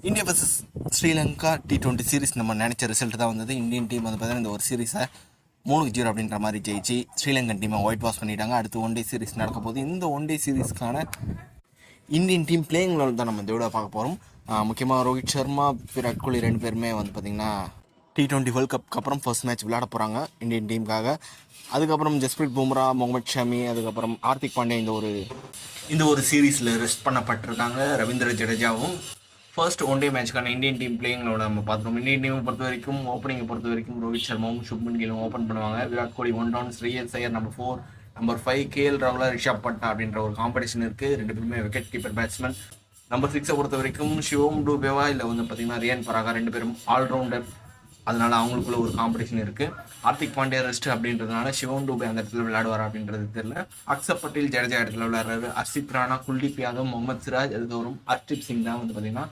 India vs Sri Lanka T20 series நம்ம நினச்ச result தான் வந்தது. இந்தியன் டீம் வந்து பார்த்தீங்கன்னா இந்த ஒரு சீரிஸை 3-0 அப்படின்ற மாதிரி ஜெயிச்சு ஸ்ரீலங்கன் டீமை ஒயிட் வாஷ் பண்ணிட்டாங்க. அடுத்து ஒன் டே சீரிஸ் நடக்க போது. இந்த ஒன் டே சீரிஸ்க்கான இந்தியன் டீம் பிளேயிங் லெவல் தான் நம்ம இந்த விட பார்க்க போகிறோம். முக்கியமாக ரோஹித் சர்மா, விராட் கோலி 2 பேருமே வந்து பார்த்திங்கன்னா T20 வேர்ல்ட் கப்புக்கு அப்புறம் ஃபர்ஸ்ட் மேட்ச் விளையாட போகிறாங்க இந்தியன் டீமுக்காக. அதுக்கப்புறம் ஜஸ்பிரீத் பும்ரா, முகமது ஷமி, அதுக்கப்புறம் ஹார்திக் பாண்டியா இந்த ஒரு சீரீஸில் ரெஸ்ட் பண்ணப்பட்டிருக்காங்க. ரவீந்திர ஜடேஜாவும் ஃபர்ஸ்ட் ஒன் டே மேட்ச்க்கான இந்தியன் டீம் பிளேயிங்களோட நம்ம பார்த்துருவோம். இந்தியன் டீமை பொறுத்த வரைக்கும் ஓப்பனிங்கை பொறுத்த வரைக்கும் ரோஹித் சர்மாவும் சுப்மன் கிலும் ஓப்பன் பண்ணுவாங்க. Virat Kohli 1 down, Shreyas Iyer number 4, number 5 KL ராகுல், ரிஷப் பண்டா அப்படின்ற ஒரு காம்படிஷன் இருக்குது. 2 பேருமே விக்கெட் கீப்பர் பேட்ஸ்மேன். நம்பர் 6 பொறுத்த வரைக்கும் சிவம் டூபேவா இல்லை வந்து பார்த்தீங்கன்னா ரியான் பராகா, 2 பேரும் ஆல்ரவுண்டர். அதனால அவங்களுக்குள்ள ஒரு காம்படிஷன் இருக்குது. ஹார்திக் பாண்டியா ரெஸ்ட் அப்படின்றதுனால சிவம் டூபே அந்த இடத்துல விளையாடுவார் அப்படின்றது தெரியல. அக்ஷர் பட்டேல் ஜடேஜா இடத்துல விளையாடுறாரு. ஹர்ஷித் ராணா, குல்தீப் யாதவ், முகமது சிராஜ், அதுக்கப்புறம் ஹர்ஷ்தீப் சிங் தான் வந்து பார்த்தீங்கன்னா